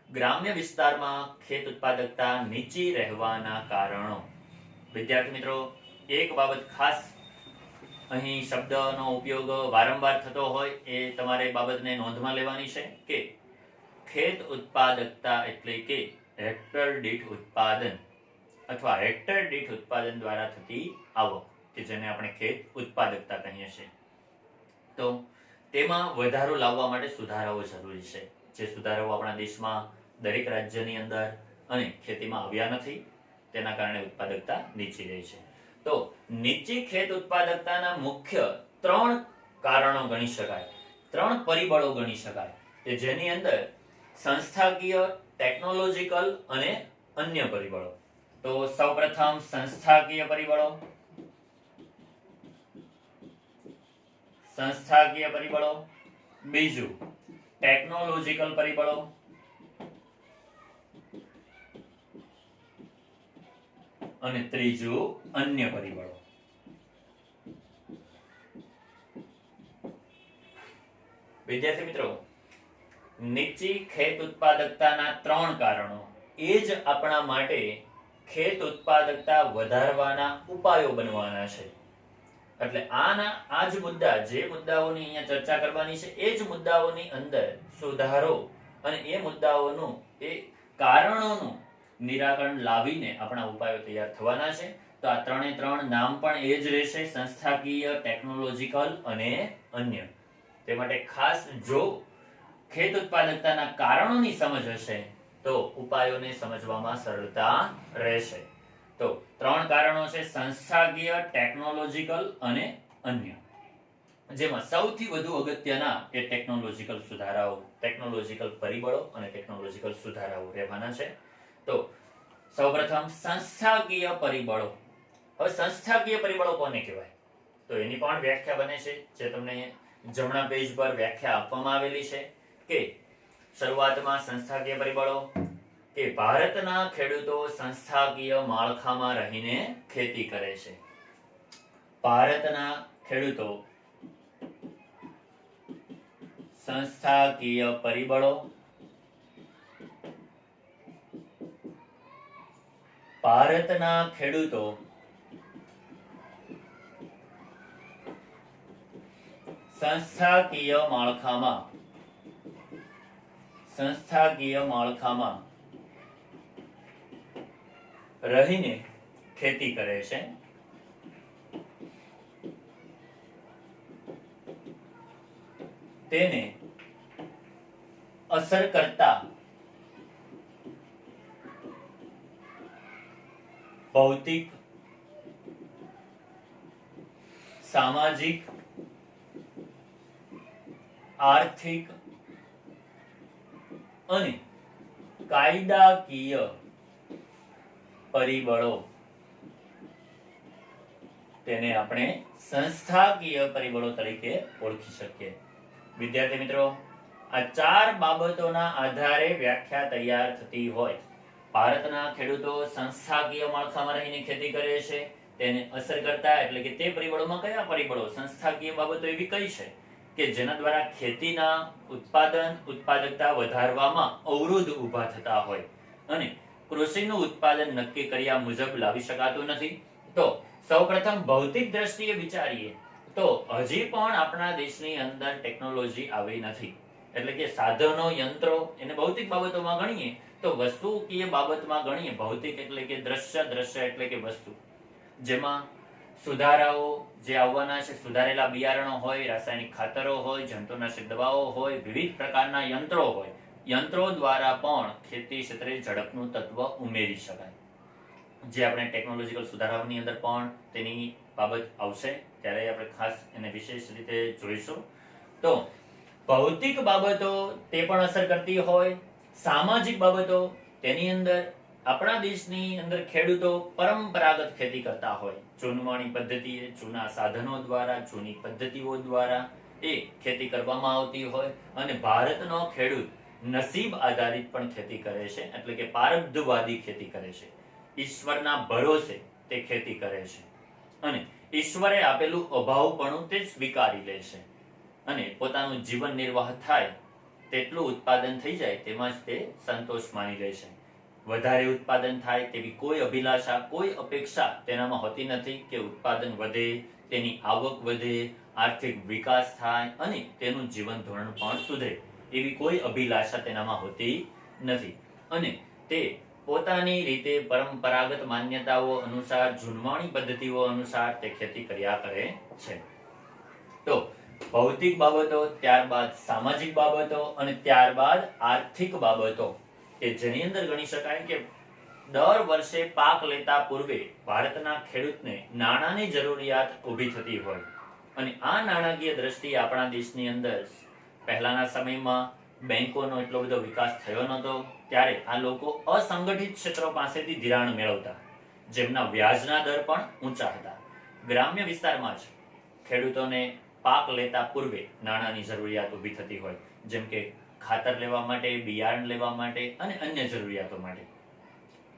ગ્રામ્ય વિસ્તારમાં ખેત ઉત્પાદકતા નીચી રહેવાના કારણો. વિદ્યાર્થી મિત્રો, એક બાબત ખાસ અહીં શબ્દનો ઉપયોગ વારંવાર થતો હોય એ તમારે બાબતને નોંધમાં લેવાની છે કે ખેત ઉત્પાદકતા એટલે કે હેક્ટર દીઠ ઉત્પાદન અથવા હેક્ટર દીઠ ઉત્પાદન દ્વારા થતી આવક, કે જેને આપણે ખેત ઉત્પાદકતા કહીએ છીએ. તો તેમાં વધારો લાવવા માટે સુધારાઓ જરૂરી છે, જે સુધારાઓ આપણા દેશમાં દરેક રાજ્યની અંદર અને ખેતીમાં આવ્યા નથી, તેના કારણે ઉત્પાદકતા નીચી રહી છે. તો નીચી ખેત ઉત્પાદકતાના મુખ્ય 3 કારણો ગણી શકાય, 3 પરિબળો ગણી શકાય, કે જેની અંદર સંસ્થાકીય, ટેકનોલોજીકલ અને અન્ય પરિબળો. તો સૌપ્રથમ સંસ્થાકીય પરિબળો. સંસ્થાકીય પરિબળો, બીજું ટેકનોલોજીકલ પરિબળો અને ત્રીજું અન્ય પરિબળો. વિદ્યાર્થી મિત્રો, નીચી ખેત ઉત્પાદકતાના 3 કારણો એ જ આપણા માટે ખેત ઉત્પાદકતા વધારવાના ઉપાયો બનવાના છે. એટલે આ જ મુદ્દા, જે મુદ્દાઓની અહીંયા ચર્ચા કરવાની છે એ જ મુદ્દાઓની અંદર સુધારો અને એ મુદ્દાઓનું, એ કારણોનું નિરાકરણ લાવીને આપણા ઉપાયો તૈયાર થવાના છે. તો આ 3 નામ પણ એ જ રહેશે, સંસ્થાકીય, ટેકનોલોજીકલ અને અન્ય. તે માટે ખાસ જો ખેત ઉત્પાદકતાના કારણોની સમજ હશે તો ઉપાયોને સમજવામાં સરળતા રહેશે. તો 3 કારણો છે, સંસ્થાકીય, ટેકનોલોજીકલ અને અન્ય. જેમાં સૌથી વધુ અગત્યના એ ટેકનોલોજીકલ સુધારાઓ, ટેકનોલોજીકલ પરિબળો અને ટેકનોલોજીકલ સુધારાઓ રહેવાના છે. તો સૌપ્રથમ સંસ્થાકીય પરિબળો. હવે સંસ્થાકીય પરિબળો કોને કહેવાય? તો એની પણ વ્યાખ્યા બને છે, જે તમને જમણા પેજ પર વ્યાખ્યા આપવામાં આવેલી છે કે શરૂઆતમાં સંસ્થાકીય પરિબળો કે ભારતના ખેડૂતો સંસ્થાકીય માળખામાં રહીને ખેતી કરે છે. ભારતના ખેડૂતો સંસ્થાકીય પરિબળો, ભારતના ખેડૂતો સંસ્થાકીય માળખામાં રહીને ખેતી કરે છે. તેને અસર કરતા ભૌતિક, સામાજિક, આર્થિક અને કાયદાકીય પરિબળો, તેને આપણે સંસ્થાકીય પરિબળો તરીકે ઓળખી શકીએ. વિદ્યાર્થી મિત્રો, આ 4 બાબતોના આધારે વ્યાખ્યા તૈયાર થતી હોય. ભારતના ખેડૂતો સંસ્થાકીય માળખામાં રહીને ખેતી કરે છે, તેને અસર કરતા, એટલે કે તે પરિબળોમાં કયા પરિબળો, સંસ્થાકીય બાબતો એવી કઈ છે કે જેના દ્વારા ખેતીના ઉત્પાદકતા વધારવામાં અવરોધ ઊભા થતા હોય અને કૃષિનું ઉત્પાદન નક્કી કર્યા મુજબ લાવી શકાતું નથી. તો સૌપ્રથમ ભૌતિક દ્રષ્ટિએ વિચારીએ તો હજી પણ આપણા દેશની અંદર ટેકનોલોજી આવી નથી. એટલે કે સાધનો, યંત્રો, એને ભૌતિક બાબતોમાં ગણીએ તો વસ્તુકીય બાબતમાં ગણીએ. ભૌતિક એટલે કે દ્રશ્ય, દ્રશ્ય એટલે કે વસ્તુ, જેમાં સુધારાઓ જે આવવાના છે, સુધારેલા બિયારણો હોય, રાસાયણિક ખાતરો હોય, જંતુનાશક દવાઓ હોય, વિવિધ પ્રકારના યંત્રો હોય, યંત્રો દ્વારા પણ ખેતી ક્ષેત્રે ઝડપનું તત્વ ઉમેરી શકાય. જે આપણે ટેકનોલોજીકલ સુધારાઓની અંદર પણ તેની બાબત આવશે, ત્યારે આપણે ખાસ એને વિશેષ રીતે જોઈશું. તો ભૌતિક બાબતો તે પણ અસર કરતી હોય, સામાજિક બાબતો તેની અંદર આપણા દેશની અંદર ખેડૂતો પરંપરાગત ખેતી કરતા હોય, જૂનવાણી પદ્ધતિએ, જૂના સાધનો દ્વારા, જૂની પદ્ધતિઓ દ્વારા એ ખેતી કરવામાં આવતી હોય. અને ભારતનો ખેડૂત નસીબ આધારિત પણ ખેતી કરે છે, એટલે કે પારબ્ધવાદી ખેતી કરે છે. ઈશ્વરના ભરોસે તે ખેતી કરે છે અને ઈશ્વરે આપેલું અભાવપણું તે સ્વીકારી લે છે અને પોતાનું જીવન નિર્વાહ થાય તેટલું ઉત્પાદન થઈ જાય તેમાં જ તે સંતોષ માની લે છે. વધારે ઉત્પાદન થાય તેવી કોઈ અભિલાષા, કોઈ અપેક્ષા તેનામાં હોતી નથી કે ઉત્પાદન વધે, તેની આવક વધે, આર્થિક વિકાસ થાય અને તેનું જીવન ધોરણ પણ સુધરે, એવી કોઈ અભિલાષા તેનામાં હોતી નથી. અને તે પોતાની રીતે પરંપરાગત માન્યતાઓ અનુસાર, જૂનવાણી પદ્ધતિઓ અનુસાર તે ખેતી કર્યા કરે છે. તો ભૌતિક બાબતો, ત્યારબાદ સામાજિક બાબતો અને ત્યારબાદ આર્થિક બાબતો કે જેની અંદર ગણી શકાય કે દર વર્ષે પાક લેતા પૂર્વે ભારતના ખેડૂતને નાણાંની જરૂરિયાત ઊભી થતી હોય અને આ નાણાકીય દ્રષ્ટિએ આપણા દેશની અંદર પહેલાના સમયમાં બેંકોનો એટલો બધો વિકાસ થયો નહોતો, ત્યારે આ લોકો અસંગઠિત ક્ષેત્રો પાસેથી ધિરાણ મેળવતા, જેમના વ્યાજના દર પણ ઊંચા હતા. ગ્રામ્ય વિસ્તારમાં જ ખેડૂતોને પાક લેતા પૂર્વે નાણાંની જરૂરિયાત ઊભી થતી હોય, જેમ કે ખાતર લેવા માટે, બિયારણ લેવા માટે અને અન્ય જરૂરિયાતો માટે.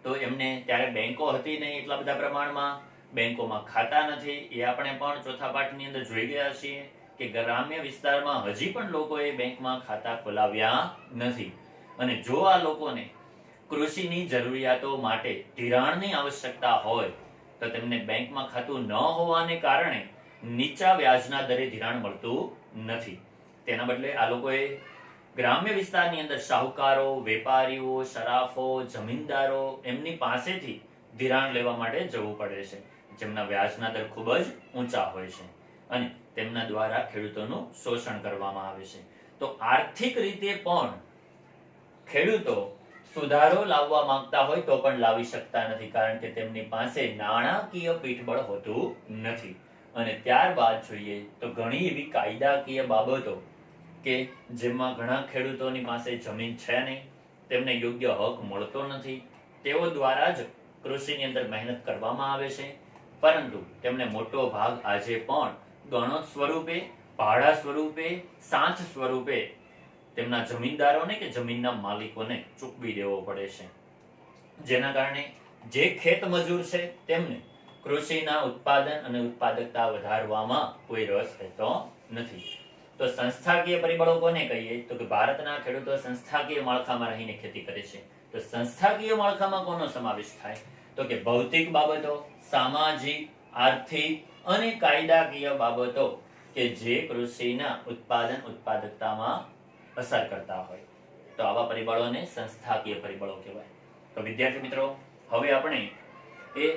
તો એમને ત્યારે બેંકો હતી નહીં એટલા બધા પ્રમાણમાં, બેંકોમાં ખાતા નથી, એ આપણે પણ ચોથા પાઠની અંદર જોઈ ગયા છીએ કે ગ્રામ્ય વિસ્તારમાં હજી પણ લોકોએ બેંકમાં ખાતા ખોલાવ્યા નથી. અને જો આ લોકોને કૃષિની જરૂરિયાતો માટે ધિરાણની આવશ્યકતા હોય તો તેમને બેંકમાં ખાતું ન હોવાને કારણે નીચા વ્યાજના દરે ધિરાણ મળતું નથી. તેના બદલે આ લોકોએ ગ્રામ્ય વિસ્તારની અંદર શાહુકારો, વેપારીઓ, શરાફો, જમીનદારો એમની પાસેથી ધિરાણ લેવા માટે જવું પડે છે, જેમના વ્યાજના દર ખૂબ જ ઊંચા હોય છે અને તેમના દ્વારા ખેડૂતોનું શોષણ કરવામાં આવે છે. તો આર્થિક રીતે પણ ખેડૂતો સુધારો લાવવા માંગતા હોય તો પણ લાવી શકતા નથી, કારણ કે તેમની પાસે નાણાકીય પીઠબળ હોતું નથી. અને ત્યારબાદ જોઈએ તો ઘણી એવી કાયદાકીય બાબતો કે જેમાં ઘણા ખેડૂતોની પાસે જમીન છે નહીં, તેમને યોગ્ય હક મળતો નથી, તેઓ દ્વારા જ કૃષિની અંદર મહેનત કરવામાં આવે છે, પરંતુ તેમને મોટો ભાગ આજે પણ ગણોત સ્વરૂપે, ભાડા સ્વરૂપે, સાંઠ સ્વરૂપે તેમના જમીનદારોને કે જમીનના માલિકોને ચૂકવી દેવો પડે છે. જેના કારણે જે ખેત મજૂર છે તેમને કૃષિના ઉત્પાદન અને ઉત્પાદકતા વધારવામાં કોઈ રસ રહેતો નથી. તો સંસ્થાકીય પરિબળો કોને કહીએ તો કે ભારતના ખેડૂતો સંસ્થાકીય માળખામાં રહીને ખેતી કરે છે. તો સંસ્થાકીય માળખામાં કોનો સમાવેશ થાય તો કે ભૌતિક બાબતો, સામાજિક, આર્થિક અને કાયદાકીય બાબતો કે જે કૃષિના ઉત્પાદન ઉત્પાદકતામાં અસર કરતા હોય. તો આવા પરિબળોને સંસ્થાકીય પરિબળો કહેવાય. તો વિદ્યાર્થી મિત્રો, હવે આપણે એ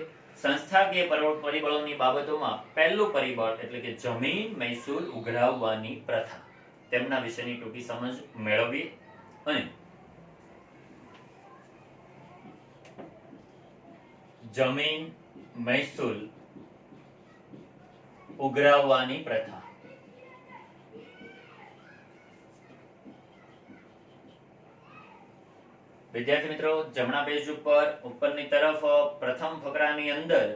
સંસ્થાકીય પરિબળોની બાબતોમાં પહેલું પરિબળ એટલે કે જમીન મહેસૂલ ઉઘરાવવાની પ્રથા, તેમના વિશેની ટૂંકી સમજ મેળવી અને જમીન મહેસૂલ ઉઘરાવવાની પ્રથા. વિદ્યાર્થી મિત્રો, જમણા પેજ ઉપર ઉપરની તરફ પ્રથમ ફકરાની અંદર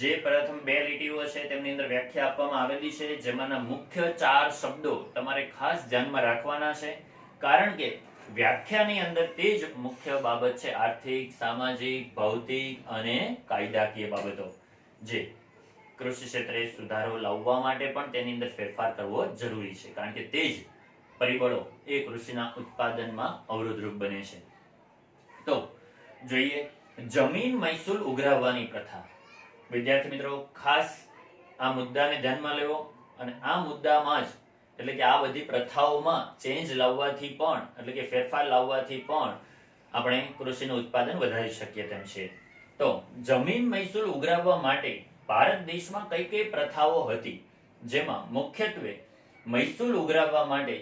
જે પ્રથમ બે લીટીઓ છે તેમની અંદર વ્યાખ્યા આપવામાં આવેલી છે, જેમાંના મુખ્ય 4 શબ્દો તમારે ખાસ ધ્યાનમાં રાખવાના છે, કારણ કે વ્યાખ્યાની અંદર તે જ મુખ્ય બાબત છે આર્થિક, સામાજિક, ભૌતિક અને કાયદાકીય બાબતો, જે કૃષિ ક્ષેત્રે સુધારો લાવવા માટે પણ તેની અંદર ફેરફાર કરવો જરૂરી છે, કારણ કે તે જ પરિબળો એ કૃષિના ઉત્પાદનમાં અવરોધરૂપ બને છે. તો જોઈએ જમીન મહેસૂલ ઉઘરાવવાની પ્રથા. વિદ્યાર્થી મિત્રો, ખાસ આ મુદ્દાને ધ્યાનમાં લેવો અને આ મુદ્દામાં જ એટલે કે આ બધી પ્રથાઓમાં ચેન્જ લાવવાથી પણ એટલે કે ફેરફાર લાવવાથી પણ આપણે કૃષિનું ઉત્પાદન વધારી શકીએ તેમ છે. તો જમીન મહેસૂલ ઉઘરાવવા માટે ભારત દેશમાં કઈ કઈ પ્રથાઓ હતી, જેમાં મુખ્યત્વે મહેસૂલ ઉઘરાવવા માટે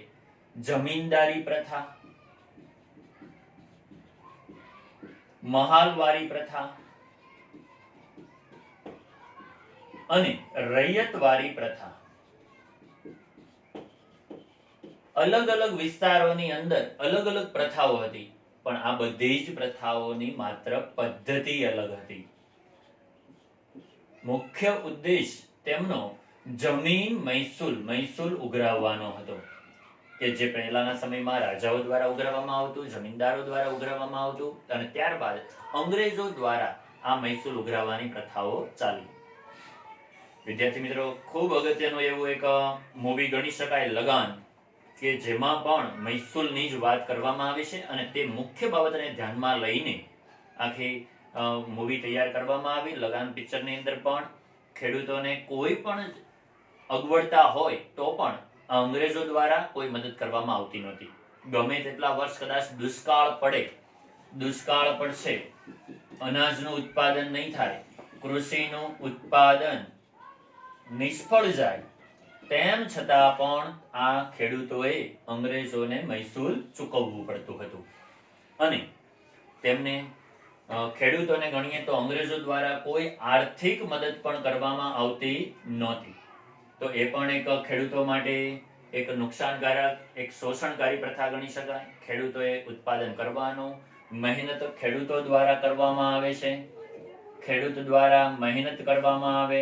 જમીનદારી પ્રથા, મહાલવારી પ્રથા અને રૈયતવારી પ્રથા, અલગ અલગ વિસ્તારોની અંદર અલગ અલગ પ્રથાઓ હતી, પણ આ બધી જ પ્રથાઓની માત્ર પદ્ધતિ અલગ હતી. મુખ્ય ઉદ્દેશ તેમનો જમીન મહેસૂલ ઉઘરાવવાનો હતો, કે જે પહેલાના સમયમાં રાજાઓ દ્વારા ઉઘરાવવામાં આવતું, જમીનદારો દ્વારા ઉઘરાવવામાં આવતું, અને ત્યારબાદ અંગ્રેજો દ્વારા આ મહેસૂલ ઉઘરાવવાની પ્રથાઓ ચાલી. વિદ્યાર્થી મિત્રો, ખૂબ અગત્યનું એવું એક મૂવી ગણી શકાય લગાન, કે જેમાં પણ મહેસૂલની જ વાત કરવામાં આવી છે, અને તે મુખ્ય બાબતને ધ્યાનમાં લઈને આખી મૂવી તૈયાર કરવામાં આવી. લગાન પિક્ચરની અંદર પણ ખેડૂતોને કોઈ પણ અગવડતા હોય તો પણ અંગ્રેજો દ્વારા કોઈ મદદ કરવામાં આવતી નહોતી. ગમે તેટલા વર્ષ કદાચ દુષ્કાળ પડશે, અનાજનું ઉત્પાદન નહીં થાય, કૃષિનું ઉત્પાદન નિષ્ફળ જાય, તેમ છતાં પણ આ ખેડૂતોએ અંગ્રેજોને મહેસૂલ ચૂકવવું પડતું હતું. અને તેમને ખેડૂતોને ગણીએ તો અંગ્રેજો દ્વારા કોઈ આર્થિક મદદ પણ કરવામાં આવતી નહોતી. તો એ પણ એક ખેડૂતો માટે એક નુકસાનકારક, એક શોષણકારી પ્રથા ગણી શકાય. ખેડૂતોએ ઉત્પાદન કરવાનું, મહેનત ખેડૂતો દ્વારા કરવામાં આવે છે, ખેડૂત દ્વારા મહેનત કરવામાં આવે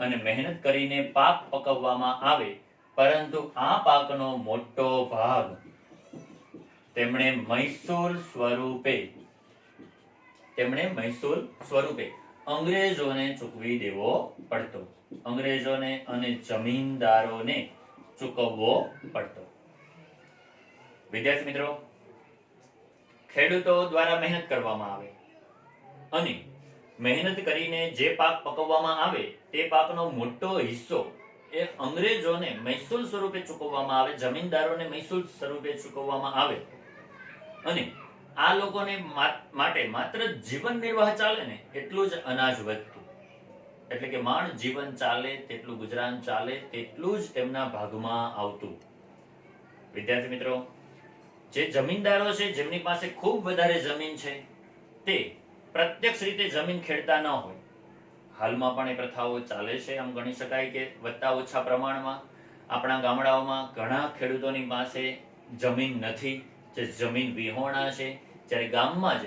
અને મહેનત કરીને પાક પકવવામાં આવે, પરંતુ આ પાકનો મોટો ભાગ તેમણે મહેસૂલ સ્વરૂપે અંગ્રેજોને ચૂકવી દેવો પડતો. અંગ્રેજોને અને જમીનદારોને ચૂકવવો પડતો. વિદ્યાર્થી મિત્રો, ખેડૂતો દ્વારા મહેનત કરવામાં આવે અને મહેનત કરીને જે પાક પકવવામાં આવે તે પાકનો મોટો હિસ્સો એ અંગ્રેજોને મહેસૂલ સ્વરૂપે ચૂકવવામાં આવે, જમીનદારોને મહેસૂલ સ્વરૂપે ચૂકવવામાં આવે. અને આ લોકોને માટે માત્ર જીવન નિર્વાહ ચાલે ને એટલું જ અનાજ વધતું, એટલે કે માણ જીવન ચાલે તેટલું, ગુજરાન ચાલે તેટલું જ તેમના ભાગમાં આવતું. વિદ્યાર્થી મિત્રો, જે જમીનદારો છે, જેમની પાસે ખૂબ વધારે જમીન છે, તે પ્રત્યક્ષ રીતે જમીન ખેડતા ન હોય. હાલમાં પણ એ પ્રથાઓ ચાલે છે. આમ ગણી શકાય કે વધતા ઓછા પ્રમાણમાં આપણા ગામડાઓમાં ઘણા ખેડૂતોની પાસે જમીન નથી, જે જમીન વિહોણા છે, જ્યારે ગામમાં જ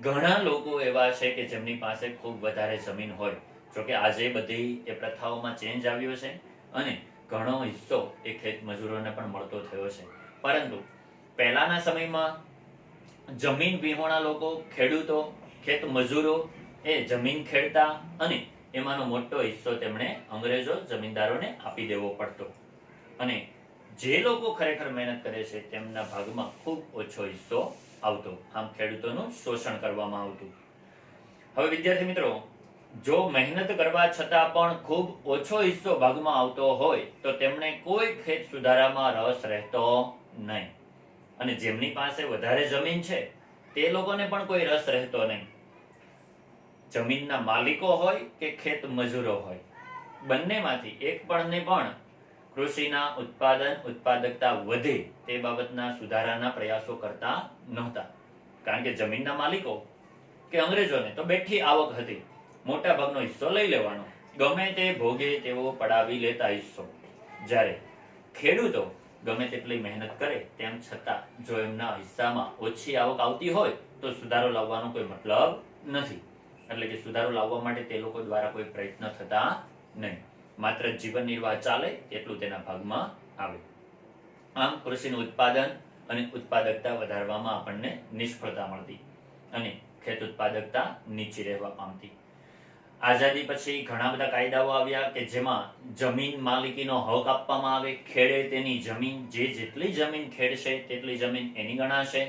ઘણા લોકો એવા છે કે જેમની પાસે ખૂબ વધારે જમીન હોય. જોકે આજે બધી એ પ્રથાઓમાં ચેન્જ આવ્યો છે અને ઘણો હિસ્સો એ ખેત મજૂરોને પણ મળતો થયો છે. પરંતુ પહેલાના સમયમાં જમીન વિહોણા લોકો, ખેડૂતો, ખેત મજૂરો એ જમીન ખેડતા અને એમાંનો મોટો હિસ્સો તેમણે અંગ્રેજો જમીનદારોને આપી દેવો પડતો. અને જે લોકો ખરેખર મહેનત કરે છે તેમના ભાગમાં ખૂબ ઓછો હિસ્સો આવતો. આમ ખેડૂતોનું શોષણ કરવામાં આવતું. હવે વિદ્યાર્થી મિત્રો, જો મહેનત કરવા છતાં પણ ખૂબ ઓછો હિસ્સો ભાગમાં આવતો હોય તો તેમણે કોઈ ખેત સુધારામાં રસ રહેતો નહીં. અને જેમની પાસે વધારે જમીન છે તે લોકોને પણ કોઈ રસ રહેતો નહીં. જમીનના માલિકો હોય કે ખેત મજૂરો હોય, બંનેમાંથી એક પણને પણ કૃષિના ઉત્પાદકતા વધે તે બાબતના સુધારાના પ્રયાસો કરતા નહોતા. કારણ કે જમીનના માલિકો કે અંગ્રેજોને તો બેઠી આવક હતી, મોટા ભાગનો હિસ્સો લઈ લેવાનો, ગમે તે ભોગે તેઓ પડાવી લેતા હિસ્સો. જ્યારે ખેડૂતો ગમે તેટલી મહેનત કરે તેમ છતાં જો એમના હિસ્સામાં ઓછી આવક આવતી હોય તો સુધારો લાવવાનો કોઈ મતલબ નથી. એટલે કે સુધારો લાવવા માટે તે લોકો દ્વારા કોઈ પ્રયત્ન થતા નહીં. માત્ર જીવન નિર્વાહ ચાલે એટલું તેના ભાગમાં આવે. આમ કૃષિનું ઉત્પાદન અને ઉત્પાદકતા વધારવામાં આપણને નિષ્ફળતા મળતી અને ખેત ઉત્પાદકતા નીચી રહેવા પામતી. આઝાદી પછી ઘણા બધા કાયદાઓ આવ્યા કે જેમાં જમીન માલિકીનો હક આપવામાં આવે. ખેડે તેની જમીન, જે જેટલી જમીન ખેડશે તેટલી જમીન એની ગણાશે.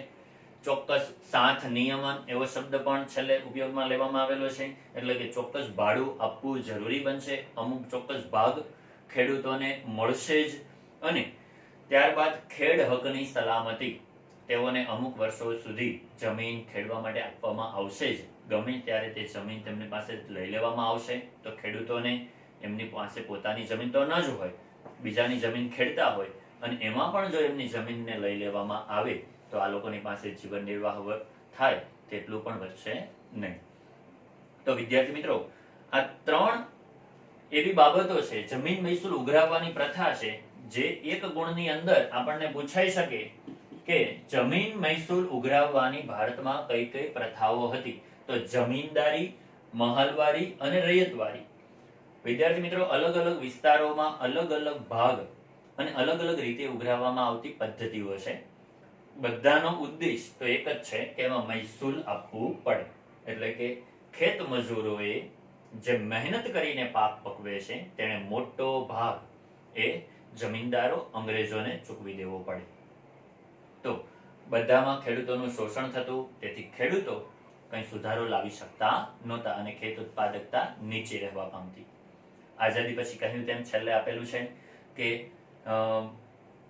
ચોક્કસ સાથ નિયમન એવો શબ્દ પણ છેલ્લે ઉપયોગમાં લેવામાં આવેલો છે. એટલે કે ચોક્કસ ભાડું આપવું જરૂરી બનશે, અમુક ચોક્કસ ભાગ ખેડૂતોને મળશે જ. અને ત્યારબાદ ખેડ હકની સલામતી, તેઓને અમુક વર્ષો સુધી જમીન ખેડવા માટે આપવામાં આવશે જ. ગમે ત્યારે તે જમીન તેમની પાસે લઈ લેવામાં આવશે. તો ખેડૂતોને એમની પાસે પોતાની જમીન તો ન જ હોય, બીજાની જમીન ખેડતા હોય અને એમાં પણ જો એમની જમીનને લઈ લેવામાં આવે તો આ લોકોની પાસે જીવન નિર્વાહ થાય તેટલું પણ વધશે નહીં. તો વિદ્યાર્થી મિત્રો, આ 3 એવી બાબતો છે, જમીન મહેસૂલ ઉઘરાવવાની પ્રથા છે, જે એક ગુણની અંદર આપણને પૂછાઈ શકે કે જમીન મહેસૂલ ઉઘરાવવાની ભારતમાં કઈ કઈ પ્રથાઓ હતી. તો જમીનદારી, મહલવારી અને રૈયતવારી. વિદ્યાર્થી મિત્રો, અલગ અલગ વિસ્તારોમાં અલગ અલગ ભાગ અને અલગ અલગ રીતે ઉઘરાવવામાં આવતી પદ્ધતિઓ છે. બધાનો ઉદ્દેશ તો એક જ છે કે એમાં મહેસૂલ આપવું પડે. એટલે કે ખેત મજૂરોએ જે મહેનત કરીને પાક પકવે છે તેને મોટો ભાગ એ જમીનદારો અંગ્રેજોને ચૂકવી દેવો પડે. તો બધામાં ખેડૂતોનું શોષણ થતું, તેથી ખેડૂતો કંઈ સુધારો લાવી શકતા નહોતા અને ખેત ઉત્પાદકતા નીચે રહેવા પામતી. આઝાદી પછી કહ્યું તેમ છેલ્લે આપેલું છે કે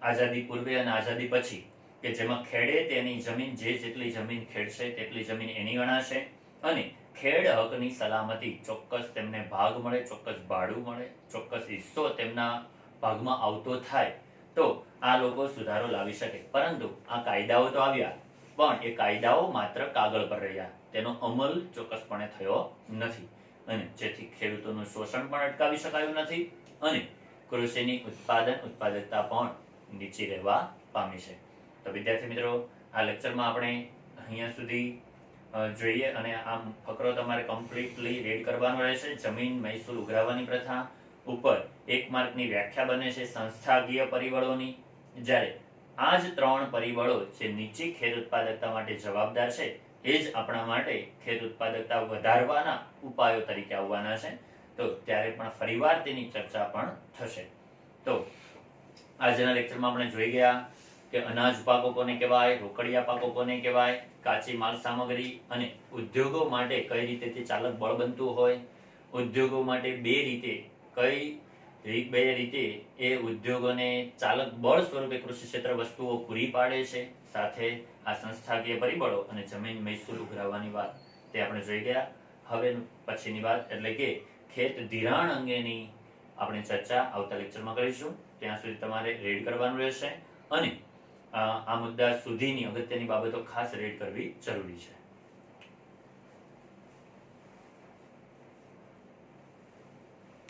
આઝાદી પૂર્વે અને આઝાદી પછી કે જેમાં ખેડે તેની જમીન, જે જેટલી જમીન ખેડશે તેટલી જમીન એની ગણાશે અને ખેડ હકની સલામતી, ચોક્કસ તેમને ભાગ મળે, ચોક્કસ ભાડું મળે, ચોક્કસ હિસ્સો તેમના ભાગમાં આવતો થાય તો આ લોકો સુધારો લાવી શકે. પરંતુ આ કાયદાઓ તો આવ્યા, પણ એ કાયદાઓ માત્ર કાગળ પર રહ્યા, તેનો અમલ ચોક્કસપણે થયો નથી અને જેથી ખેડૂતોનું શોષણ પણ અટકાવી શકાયું નથી અને કૃષિની ઉત્પાદકતા પણ નીચી રહેવા પામી છે. તો વિદ્યાર્થી મિત્રો, આ લેક્ચરમાં આપણે અહીંયા સુધી જોઈએ અને આ ફકરો તમારે કમ્પ્લીટલી રીડ કરવાનો રહેશે. જમીન મહેસૂલ ઉઘરાવવાની પ્રથા ઉપર 1 માર્કની વ્યાખ્યા બને છે સંસ્થાકીય પરિબળોની. જ્યારે આ જ 3 પરિબળો જે નીચી ખેત ઉત્પાદકતા માટે જવાબદાર છે એ જ આપણા માટે ખેત ઉત્પાદકતા વધારવાના ઉપાયો તરીકે આવવાના છે. તો ત્યારે પણ ફરીવાર તેની ચર્ચા પણ થશે. તો આજના લેક્ચરમાં આપણે જોઈ ગયા કે અનાજ પાકો કોને કહેવાય, રોકડિયા પાકો કોને કહેવાય, કાચી માલ સામગ્રી અને ઉદ્યોગો માટે કઈ રીતે તે ચાલક બળ બનતું હોય, ઉદ્યોગો માટે બે રીતે એ ઉદ્યોગોને ચાલક બળ સ્વરૂપે કૃષિ ક્ષેત્ર વસ્તુઓ પૂરી પાડે છે. સાથે આ સંસ્થાકીય પરિબળો અને જમીન મહેસૂલ ઉઘરાવવાની વાત તે આપણે જોઈ ગયા. હવે પછીની વાત એટલે કે ખેત ધિરાણ અંગેની આપણે ચર્ચા આવતા લેક્ચરમાં કરીશું. ત્યાં સુધી તમારે રીડ કરવાનું રહેશે અને આ મુદ્દા સુધીની અગત્યની બાબતો ખાસ રીડ કરવી જરૂરી છે.